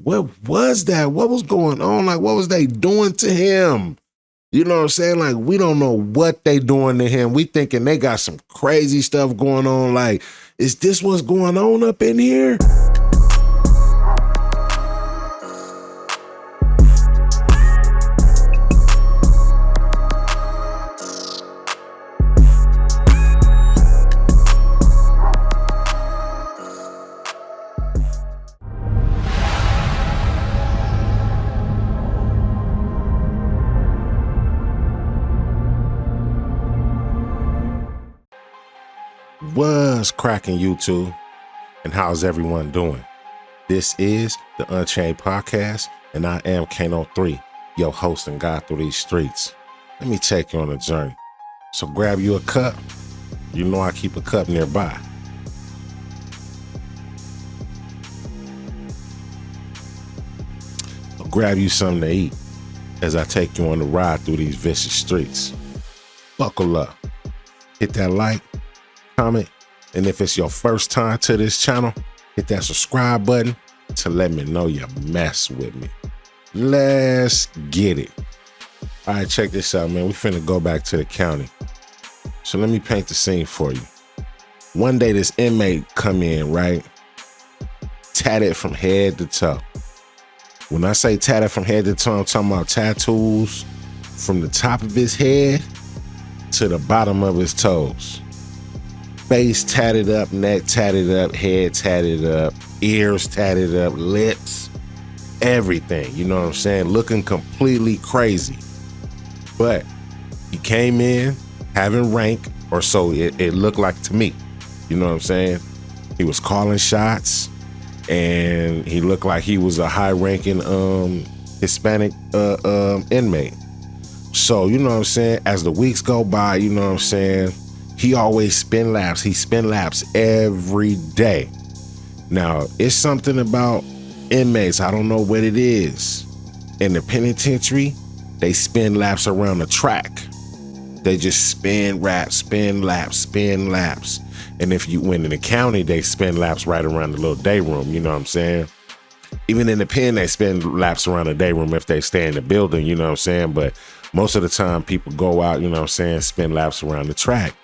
What was that? What was going on? Like, what was they doing to him? You know what I'm saying? Like, we don't know what they doing to him. We thinking they got some crazy stuff going on. Like, is this what's going on up in here? What's cracking, YouTube? And how's everyone doing? This is the Unchained Podcast, and I am Cano 3, your host and guide through these streets. Let me take you on a journey. So grab you a cup. You know I keep a cup nearby. Or grab you something to eat as I take you on the ride through these vicious streets. Buckle up. Hit that like, comment, and if it's your first time to this channel, hit that subscribe button to let me know you mess with me. Let's get it. All right, check this out, man. We finna go back to the county. So let me paint the scene for you. One day this inmate come in, right? Tatted from head to toe. When I say tatted from head to toe, I'm talking about tattoos from the top of his head to the bottom of his toes. Face tatted up, neck tatted up, head tatted up, ears tatted up, lips, everything, you know what I'm saying? Looking completely crazy. But he came in having rank, or so it looked like to me. You know what I'm saying? He was calling shots, and he looked like he was a high-ranking Hispanic inmate. So, you know what I'm saying? As the weeks go by, you know what I'm saying? He always spin laps. He spin laps every day. Now, it's something about inmates. I don't know what it is. In the penitentiary, they spin laps around the track. They just spin laps, spin laps, spin laps. And if you went in the county, they spin laps right around the little day room. You know what I'm saying? Even in the pen, they spin laps around the day room if they stay in the building. You know what I'm saying? But most of the time, people go out, you know what I'm saying, spin laps around the track.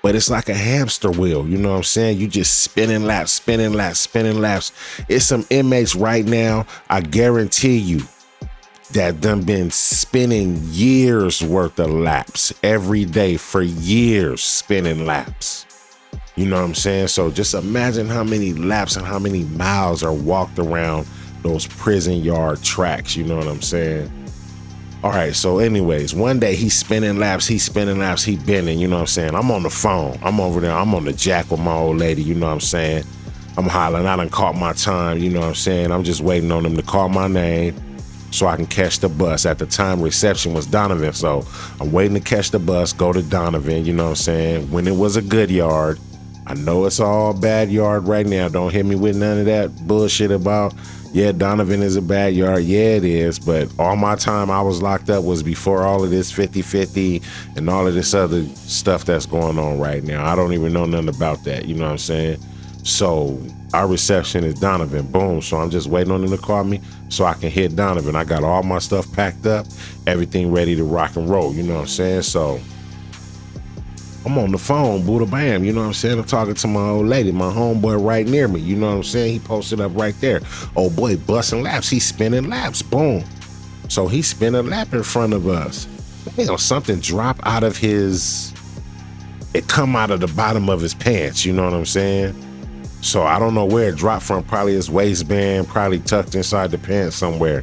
But it's like a hamster wheel, you know what I'm saying? You just spinning laps, spinning laps, spinning laps. It's some inmates right now, I guarantee you, that done been spinning years worth of laps every day for years, spinning laps. You know what I'm saying? So just imagine how many laps and how many miles are walked around those prison yard tracks, you know what I'm saying? All right, so anyways, one day he's spinning laps, he bending, you know what I'm saying? I'm on the phone. I'm over there. I'm on the jack with my old lady, you know what I'm saying? I'm hollering. I done caught my time, you know what I'm saying? I'm just waiting on them to call my name so I can catch the bus. At the time, reception was Donovan, so I'm waiting to catch the bus, go to Donovan, you know what I'm saying? When it was a good yard. I know it's all bad yard right now. Don't hit me with none of that bullshit about, yeah, Donovan is a bad yard. Yeah, it is. But all my time I was locked up was before all of this 50-50 and all of this other stuff that's going on right now. I don't even know nothing about that. You know what I'm saying? So our reception is Donovan. Boom. So I'm just waiting on him to call me so I can hit Donovan. I got all my stuff packed up, everything ready to rock and roll. You know what I'm saying? So I'm on the phone, Buddha Bam, you know what I'm saying? I'm talking to my old lady, my homeboy right near me, you know what I'm saying? He posted up right there. Oh boy, busting laps, he's spinning laps, boom. So he's spinning a lap in front of us. Hell, something dropped out of it come out of the bottom of his pants, you know what I'm saying? So I don't know where it dropped from, probably his waistband, probably tucked inside the pants somewhere.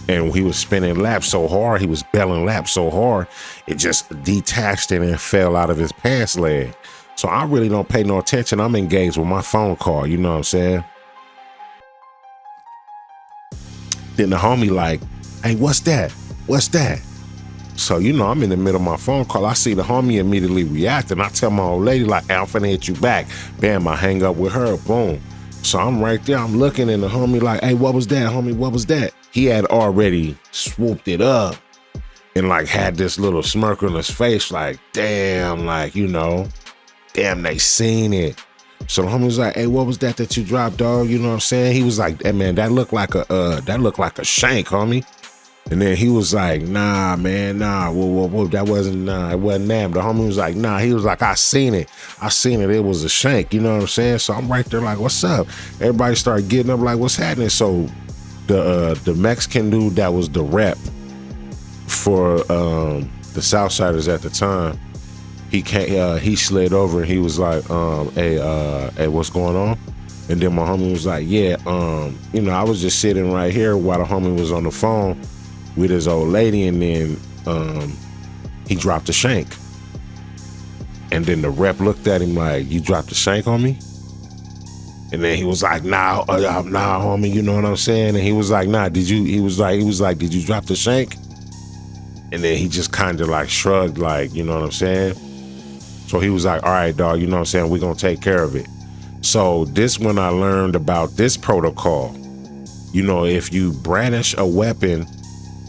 And he was spinning laps so hard, he was belling laps so hard, it just detached and fell out of his pants leg. So I really don't pay no attention. I'm engaged with my phone call, you know what I'm saying? Then the homie like, hey, what's that? What's that? So, you know, I'm in the middle of my phone call. I see the homie immediately react, and I tell my old lady, like, hey, I'm finna hit you back. Bam, I hang up with her, boom. So I'm right there, I'm looking, and the homie like, hey, what was that, homie? What was that? He had already swooped it up and like had this little smirk on his face, like, damn, like, you know, damn, they seen it. So the homie was like, hey, what was that you dropped, dog? You know what I'm saying? He was like, hey, man, that looked like a shank, homie. And then he was like, nah, man, nah, whoa, that wasn't, it wasn't that. The homie was like, nah, he was like, I seen it, it was a shank, you know what I'm saying? So I'm right there like, what's up? Everybody started getting up like, what's happening? So the Mexican dude that was the rep for the Southsiders at the time, he slid over and he was like, hey, what's going on? And then my homie was like, yeah, I was just sitting right here while the homie was on the phone with his old lady, and then he dropped a shank. And then the rep looked at him like, you dropped a shank on me? And then he was like, nah, homie, you know what I'm saying? And he was like, nah, did you drop the shank? And then he just kind of like shrugged, like, you know what I'm saying? So he was like, all right, dog, you know what I'm saying? We're going to take care of it. So this when I learned about this protocol. You know, if you brandish a weapon,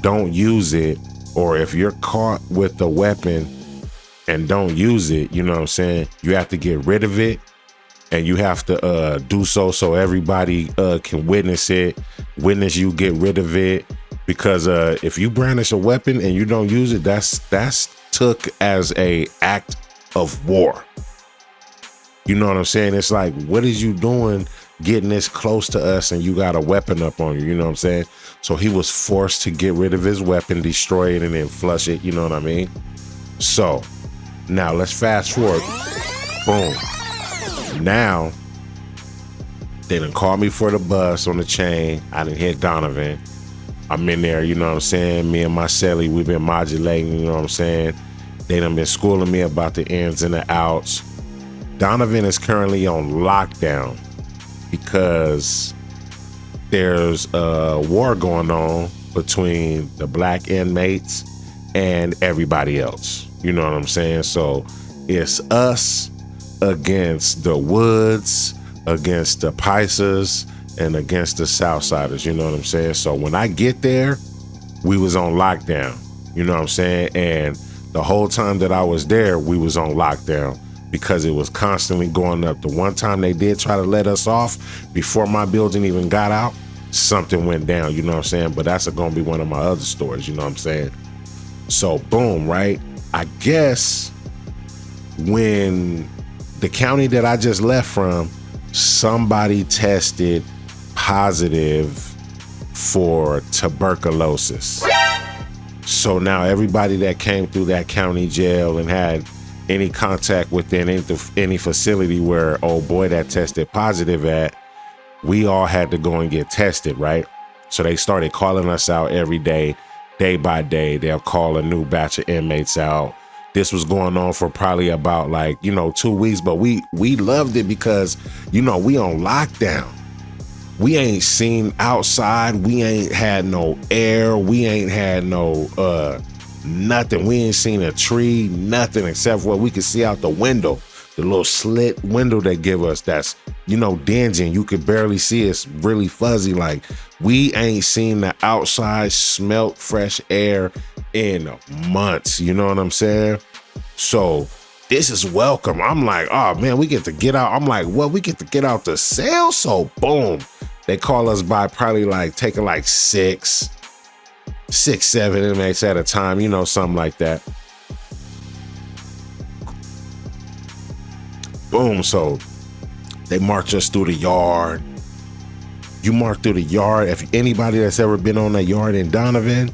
don't use it. Or if you're caught with the weapon and don't use it, you know what I'm saying? You have to get rid of it. And you have to do so everybody can witness it, witness you get rid of it. Because if you brandish a weapon and you don't use it, that's took as a act of war. You know what I'm saying? It's like, what is you doing getting this close to us and you got a weapon up on you? You know what I'm saying? So he was forced to get rid of his weapon, destroy it, and then flush it. You know what I mean? So now let's fast forward. Boom. Now, they done called me for the bus on the chain. I done hit Donovan. I'm in there, you know what I'm saying? Me and my celly, we've been modulating, you know what I'm saying? They done been schooling me about the ins and the outs. Donovan is currently on lockdown because there's a war going on between the black inmates and everybody else. You know what I'm saying? So it's us against the Woods, against the Pisces, and against the Southsiders, you know what I'm saying? So when I get there, we was on lockdown, you know what I'm saying? And the whole time that I was there, we was on lockdown because it was constantly going up. The one time they did try to let us off before my building even got out, something went down, you know what I'm saying? But that's gonna be one of my other stories, you know what I'm saying? So boom, right? I guess when the county that I just left from, somebody tested positive for tuberculosis. So now everybody that came through that county jail and had any contact within any facility where old boy that tested positive at, we all had to go and get tested, right? So they started calling us out every day by day. They'll call a new batch of inmates out. This was going on for probably about 2 weeks, but we loved it because, we on lockdown. We ain't seen outside. We ain't had no air. We ain't had no nothing. We ain't seen a tree, nothing except what we could see out the window. The little slit window they give us that's, dingy. You could barely see. It's really fuzzy. Like, we ain't seen the outside, smelt fresh air in months. You know what I'm saying? So this is welcome. I'm like, oh man, we get to get out. I'm like, well, we get to get out the cell. So boom, they call us by probably taking 6, 7 inmates at a time, something like that. Boom. So they march us through the yard. You march through the yard. If anybody that's ever been on that yard in Donovan,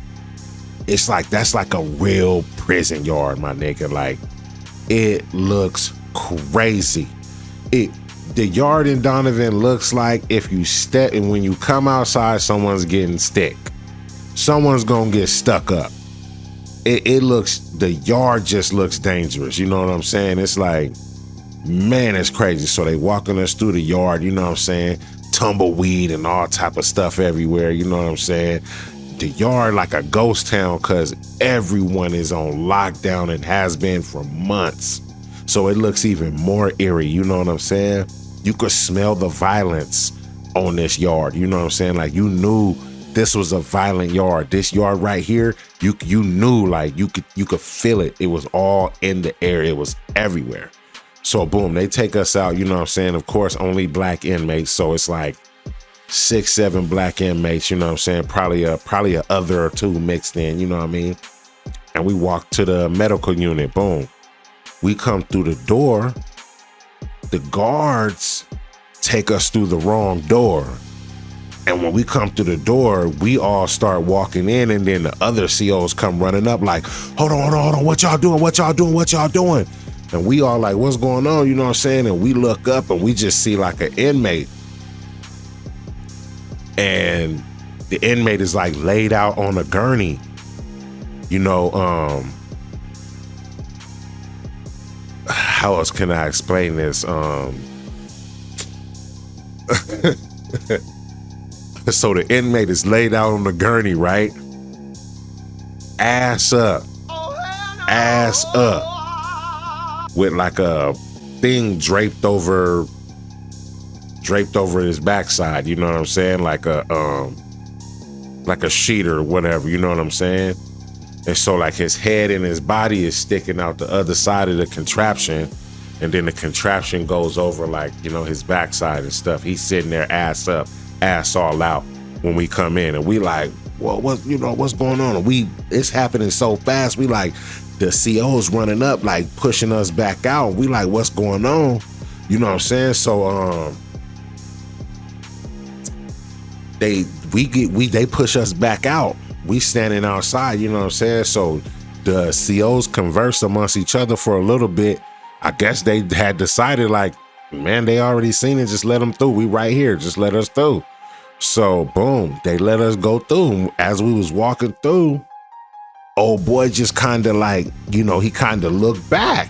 it's that's like a real prison yard, my nigga. It looks crazy. The yard in Donovan looks like if you step and when you come outside, someone's getting stick. Someone's gonna get stuck up. The yard just looks dangerous. You know what I'm saying? It's man, it's crazy. So they walking us through the yard, you know what I'm saying? Tumbleweed and all type of stuff everywhere, you know what I'm saying? The yard like a ghost town because everyone is on lockdown and has been for months. So it looks even more eerie, you know what I'm saying? You could smell the violence on this yard, you know what I'm saying? You knew this was a violent yard. This yard right here, you knew you could feel it. It was all in the air. It was everywhere. So boom, they take us out, you know what I'm saying? Of course, only black inmates. So it's like 6, 7 black inmates, you know what I'm saying? Probably a other or two mixed in, you know what I mean? And we walk to the medical unit, boom. We come through the door. The guards take us through the wrong door. And when we come through the door, we all start walking in, and then the other COs come running up like, hold on, what y'all doing? And we all like, what's going on? You know what I'm saying? And we look up and we just see like an inmate. And the inmate is like laid out on a gurney. You know, how else can I explain this? So the inmate is laid out on the gurney, right? Ass up. With like a thing draped over his backside, you know what I'm saying? Like a sheet or whatever, you know what I'm saying? And so like his head and his body is sticking out the other side of the contraption, and then the contraption goes over like, you know, his backside and stuff. He's sitting there ass up, ass all out when we come in, and we like, well, what's going on? And it's happening so fast. We like, the CO's running up, like pushing us back out. We like, what's going on? You know what I'm saying? So they push us back out. We standing outside, you know what I'm saying? So the COs converse amongst each other for a little bit. I guess they had decided like, man, they already seen it, just let them through. We right here, just let us through. So boom, they let us go through. As we was walking through, old boy just kind of like, you know, he kind of looked back,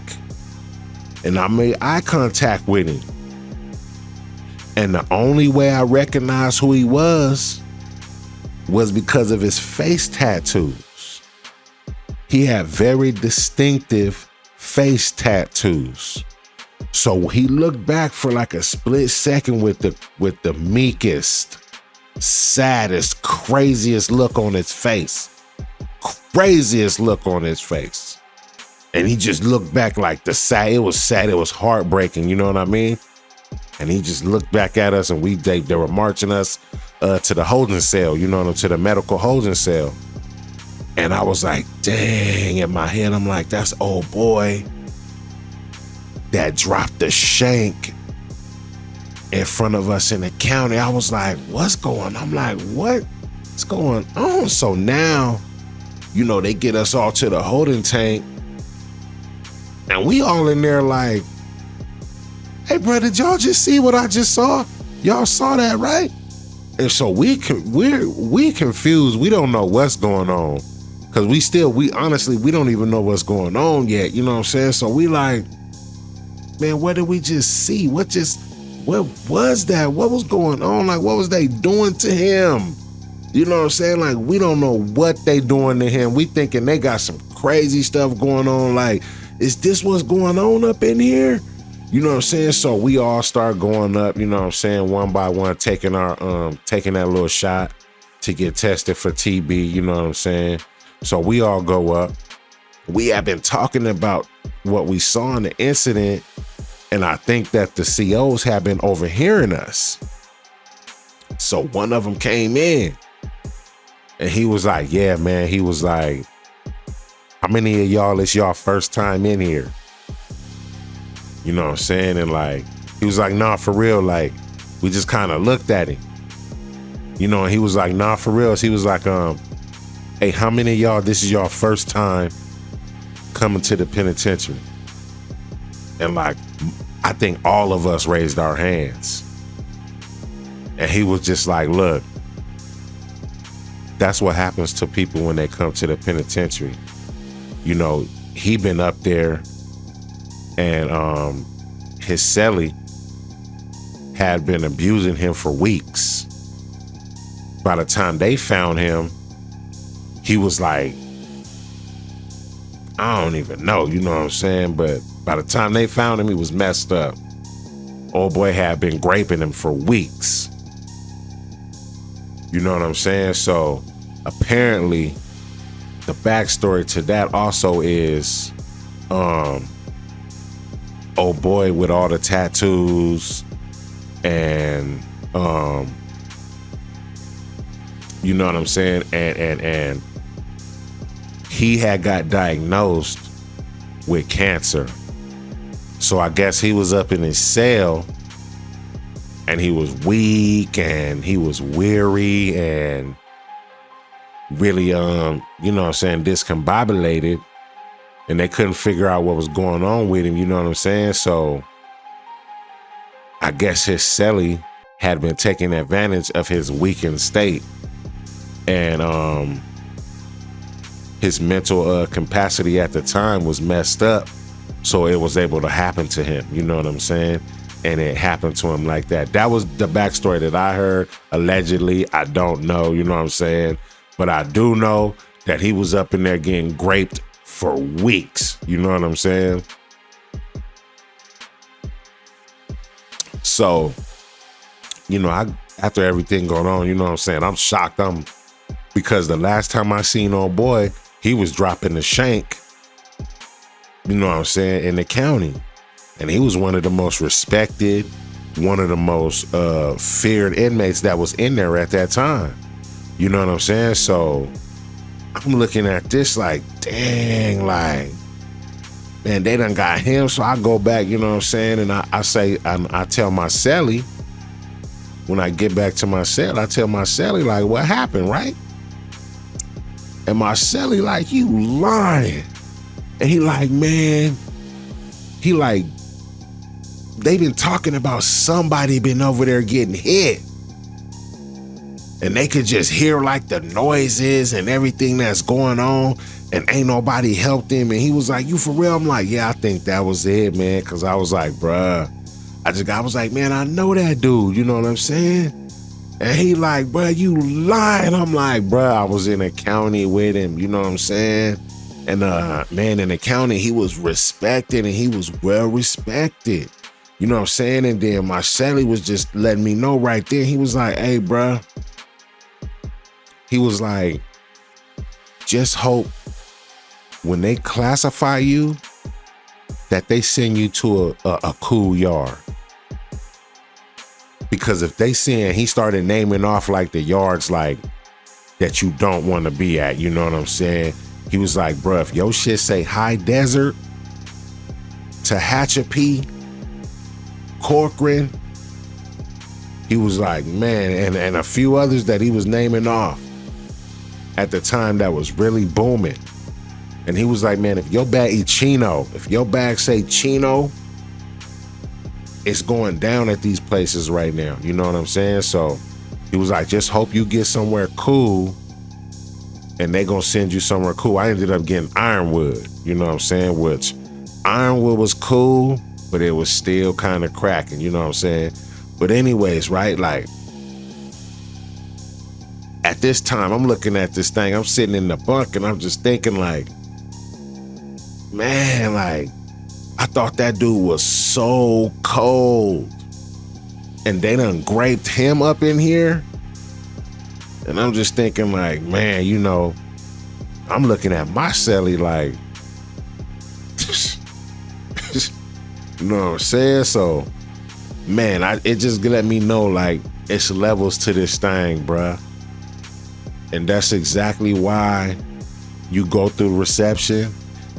and I made eye contact with him. And the only way I recognized who he was because of his face tattoos. He had very distinctive face tattoos. So he looked back for like a split second with the meekest, saddest, craziest look on his face. And he just looked back like it was sad, it was heartbreaking, you know what I mean? And he just looked back at us, and they were marching us to the holding cell, you know, to the medical holding cell. And I was like, dang, in my head, I'm like, that's old boy that dropped the shank in front of us in the county. I was like, what's going on? I'm like, what's going on? So now, you know, they get us all to the holding tank, and we all in there like, hey, bro, did y'all just see what I just saw? Y'all saw that, right? And so we confused. We don't know what's going on, because we honestly don't even know what's going on yet. You know what I'm saying? So we like, man, what did we just see? What was that? What was going on? Like, what was they doing to him? You know what I'm saying? Like, we don't know what they doing to him. We thinking they got some crazy stuff going on. Like, is this what's going on up in here? You know what I'm saying? So we all start going up, you know what I'm saying, one by one, taking that little shot to get tested for TB, you know what I'm saying? So we all go up. We have been talking about what we saw in the incident, and I think that the COs have been overhearing us. So one of them came in, and he was like, yeah, man, he was like, how many of y'all, it's y'all first time in here? You know what I'm saying? And like, he was like, nah, for real. Like, we just kind of looked at him, you know, and he was like, nah, for real. So he was like, hey, how many of y'all, this is your first time coming to the penitentiary? And like, I think all of us raised our hands. And he was just like, look, that's what happens to people when they come to the penitentiary. You know, he been up there, and his cellie had been abusing him for weeks. By the time they found him, he was like, I don't even know, you know what I'm saying? But by the time they found him, he was messed up. Old boy had been graping him for weeks. You know what I'm saying? So apparently the backstory to that also is, old boy with all the tattoos and you know what I'm saying? And he had got diagnosed with cancer. So I guess he was up in his cell and he was weak and he was weary and really, you know what I'm saying, discombobulated, and they couldn't figure out what was going on with him, you know what I'm saying? So I guess his cellie had been taking advantage of his weakened state, and his mental capacity at the time was messed up, so it was able to happen to him, you know what I'm saying? And it happened to him like that. That was the backstory that I heard. Allegedly, I don't know, you know what I'm saying? But I do know that he was up in there getting graped for weeks, you know what I'm saying? So, you know, after everything going on, you know what I'm saying, I'm shocked. Because the last time I seen old boy, he was dropping the shank, you know what I'm saying, in the county. And he was one of the most respected, one of the most feared inmates that was in there at that time. You know what I'm saying? So I'm looking at this like, dang, like, man, they done got him. So I go back, you know what I'm saying? And I tell my cellie, when I get back to my cell, I tell my cellie, like, what happened, right? And my cellie like, you lying. And he like, man, he like, they been talking about somebody been over there getting hit. And they could just hear like the noises and everything that's going on, and ain't nobody helped him. And he was like, you for real? I'm like, yeah, I think that was it, man. Cause I was like, bruh, I was like, man, I know that dude, you know what I'm saying? And he like, bruh, you lying. I'm like, bruh, I was in the county with him, you know what I'm saying? And man, in the county, he was respected and he was well respected. You know what I'm saying? And then my cellie was just letting me know right there. He was like, hey, bruh. He was like, just hope when they classify you that they send you to a cool yard. Because if they send, he started naming off like the yards like that you don't want to be at. You know what I'm saying? He was like, bruh, if your shit say high desert, Tehachapi, Corcoran, he was like, man, and a few others that he was naming off at the time that was really booming. And he was like, man, if your bag Chino, if your bag say Chino, it's going down at these places right now. You know what I'm saying? So he was like, just hope you get somewhere cool and they gonna send you somewhere cool. I ended up getting Ironwood, you know what I'm saying? Which Ironwood was cool, but it was still kind of cracking, you know what I'm saying? But anyways, right, like, at this time, I'm looking at this thing, I'm sitting in the bunk and I'm just thinking like, man, like, I thought that dude was so cold. And they done graped him up in here. And I'm just thinking like, man, you know, I'm looking at my cellie like, you know what I'm saying? So, man, it just let me know like it's levels to this thing, bruh. And that's exactly why you go through reception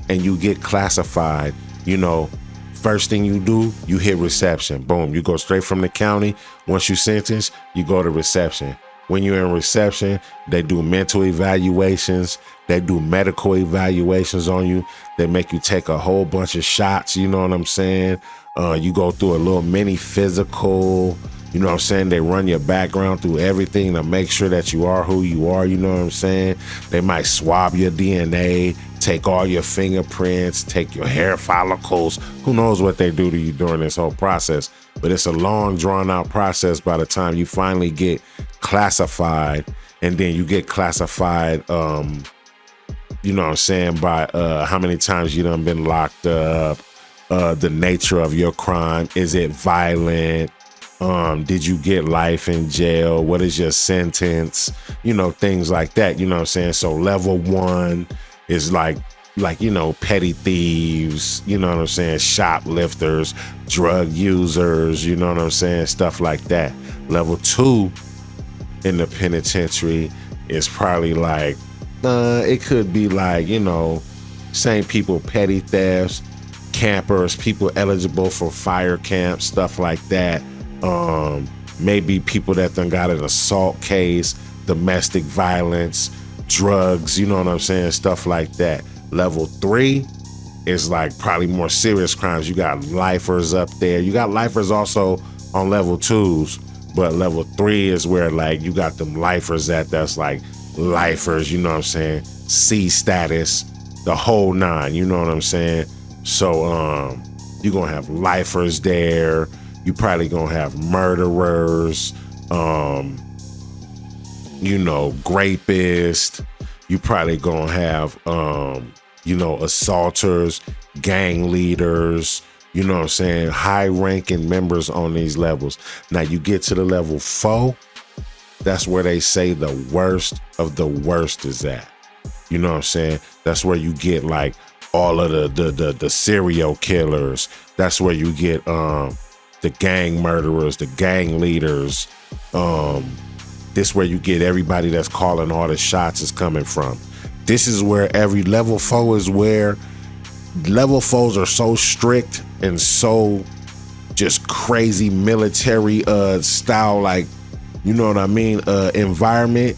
and you get classified. You know, first thing you do, you hit reception. Boom, you go straight from the county. Once you sentence, you go to reception. When you're in reception, they do mental evaluations. They do medical evaluations on you. They make you take a whole bunch of shots. You know what I'm saying? You go through a little mini physical. You know what I'm saying? They run your background through everything to make sure that you are who you are. You know what I'm saying? They might swab your DNA, take all your fingerprints, take your hair follicles. Who knows what they do to you during this whole process? But it's a long, drawn-out process by the time you finally get classified. And then you get classified, you know what I'm saying, by how many times you done been locked up, the nature of your crime. Is it violent? Did you get life in jail? What is your sentence? You know, things like that. You know what I'm saying? So level 1 is like like, petty thieves, you know what I'm saying? Shoplifters, drug users, you know what I'm saying? Stuff like that. Level 2 in the penitentiary is probably like, it could be like, same people, petty thefts, campers, people eligible for fire camps, stuff like that. Maybe people that done got an assault case, domestic violence, drugs, you know what I'm saying? Stuff like that. Level 3 is like probably more serious crimes. You got lifers up there. You got lifers also on level 2s, but level 3 is where like you got them lifers that's like lifers, you know what I'm saying? C status, the whole 9, you know what I'm saying? So you're gonna have lifers there. You probably gonna have murderers, rapists. You probably gonna have assaulters, gang leaders, you know what I'm saying, high-ranking members on these levels. Now you get to the level 4, that's where they say the worst of the worst is at. You know what I'm saying? That's where you get like all of the serial killers. That's where you get the gang murderers, the gang leaders. This where you get everybody that's calling all the shots is coming from. This is where every level 4 is where level 4s are so strict and so just crazy military style, like, you know what I mean, environment,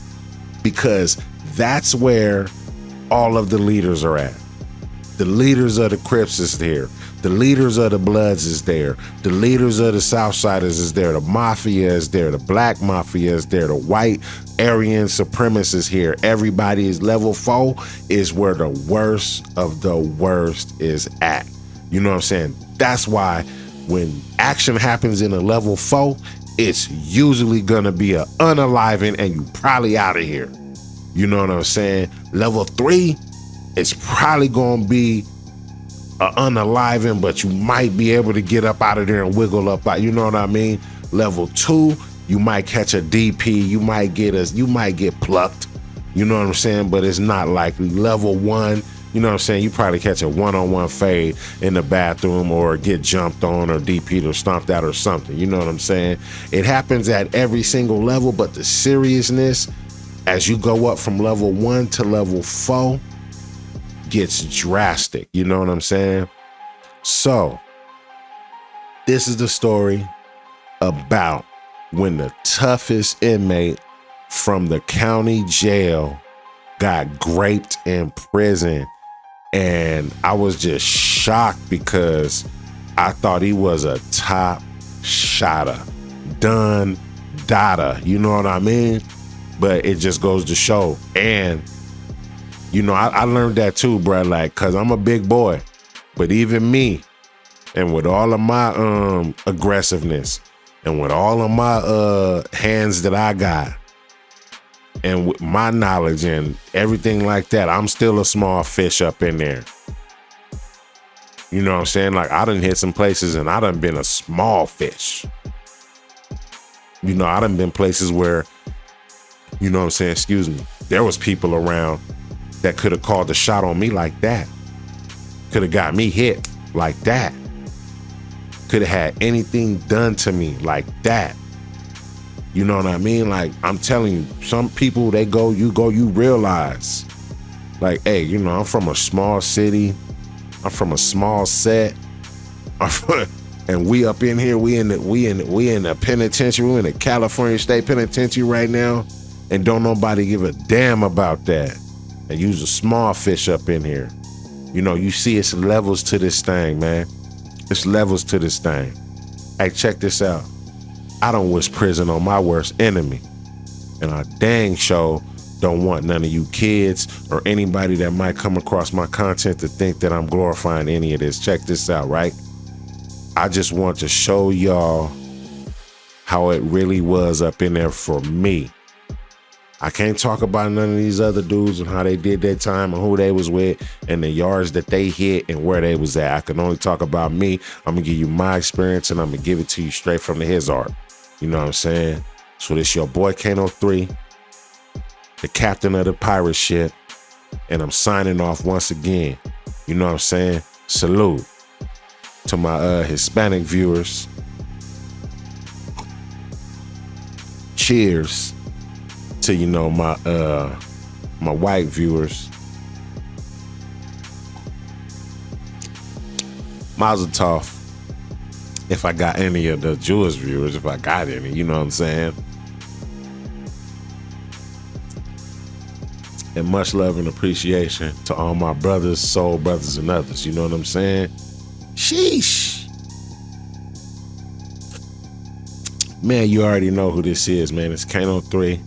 because that's where all of the leaders are at. The leaders of the Crips is there. The leaders of the Bloods is there. The leaders of the Southsiders is there. The Mafia is there. The Black Mafia is there. The white Aryan supremacists here. Everybody is level 4 is where the worst of the worst is at. You know what I'm saying? That's why when action happens in a level 4, it's usually gonna be a unaliving and you probably out of here. You know what I'm saying? Level 3, it's probably gonna be unaliving, but you might be able to get up out of there and wiggle up out. You know what I mean? Level 2, you might catch a DP. You might get plucked. You know what I'm saying? But it's not likely. Level 1, you know what I'm saying? You probably catch a one-on-one fade in the bathroom or get jumped on or DP'd or stomped out or something. You know what I'm saying? It happens at every single level, but the seriousness as you go up from level 1 to level 4 gets drastic. You know what I'm saying? So this is the story about when the toughest inmate from the county jail got graped in prison. And I was just shocked because I thought he was a top shotter, done data, you know what I mean? But it just goes to show. And I learned that too, bro, like, cause I'm a big boy, but even me, and with all of my aggressiveness and with all of my hands that I got and with my knowledge and everything like that, I'm still a small fish up in there. You know what I'm saying? Like, I done hit some places and I done been a small fish. I done been places where, you know what I'm saying, excuse me, there was people around that could have called the shot on me like that. Could have got me hit like that. Could have had anything done to me like that. You know what I mean? Like, I'm telling you, some people, they go, you realize, like, hey, I'm from a small city. I'm from a small set. And we up in here, we in the penitentiary, we in the California State Penitentiary right now, and don't nobody give a damn about that. And use a small fish up in here. You see it's levels to this thing, man. It's levels to this thing. Hey, check this out. I don't wish prison on my worst enemy. And I dang sure don't want none of you kids or anybody that might come across my content to think that I'm glorifying any of this. Check this out, right? I just want to show y'all how it really was up in there for me. I can't talk about none of these other dudes and how they did their time and who they was with and the yards that they hit and where they was at. I can only talk about me. I'm going to give you my experience and I'm going to give it to you straight from his art. You know what I'm saying? So this your boy Cano 3, the captain of the pirate ship, And I'm signing off once again. You know what I'm saying? Salute to my Hispanic viewers. Cheers to, you know, my white viewers. Mazel tov if I got any of the Jewish viewers, if I got any, you know what I'm saying? And much love and appreciation to all my brothers, soul brothers, and others. You know what I'm saying? Sheesh. Man, you already know who this is, man. It's Cano 3.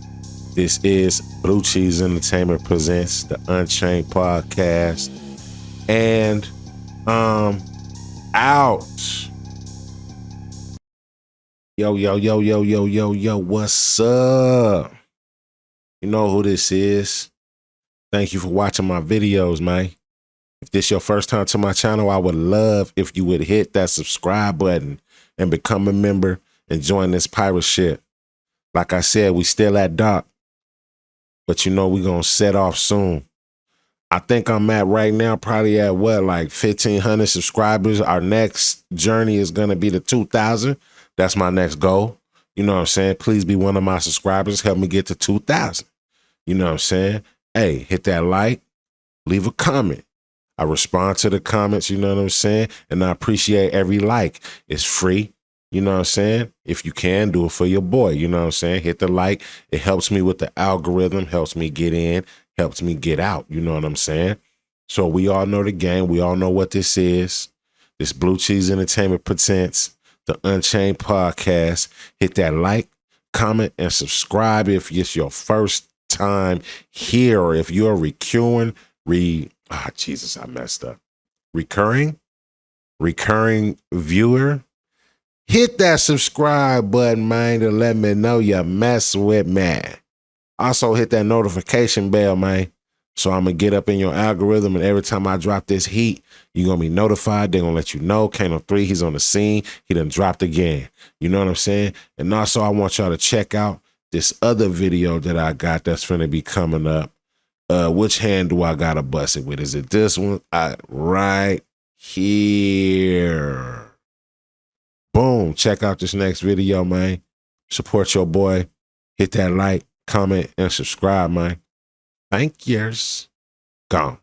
This is Blue Cheese Entertainment presents the Unchained Podcast. And out. Yo, what's up? You know who this is. Thank you for watching my videos, man. If this your first time to my channel, I would love if you would hit that subscribe button and become a member and join this pirate ship. Like I said, we still at dock, but you know we gonna set off soon. I think I'm at right now probably at what, like 1,500 subscribers. Our next journey is gonna be to 2,000. That's my next goal. You know what I'm saying? Please be one of my subscribers. Help me get to 2,000. You know what I'm saying? Hey, hit that like, leave a comment. I respond to the comments, you know what I'm saying? And I appreciate every like. It's free, you know what I'm saying? If you can, do it for your boy, you know what I'm saying? Hit the like. It helps me with the algorithm, helps me get in, helps me get out, you know what I'm saying? So we all know the game. We all know what this is. This Blue Cheese Entertainment presents the Unchained Podcast. Hit that like, comment, and subscribe if it's your first time here, or if you're recurring, Jesus, I messed up. Recurring viewer, hit that subscribe button, man, to let me know you mess with me. Also hit that notification bell, man, so I'm gonna get up in your algorithm, and every time I drop this heat, you're gonna be notified. They're gonna let you know Cano 3, he's on the scene. He done dropped again. You know what I'm saying? And also I want y'all to check out this other video that I got that's finna be coming up. Which hand do I gotta bust it with? Is it this one? Right here. Boom. Check out this next video, man. Support your boy. Hit that like, comment, and subscribe, man. Thank yous. Gone.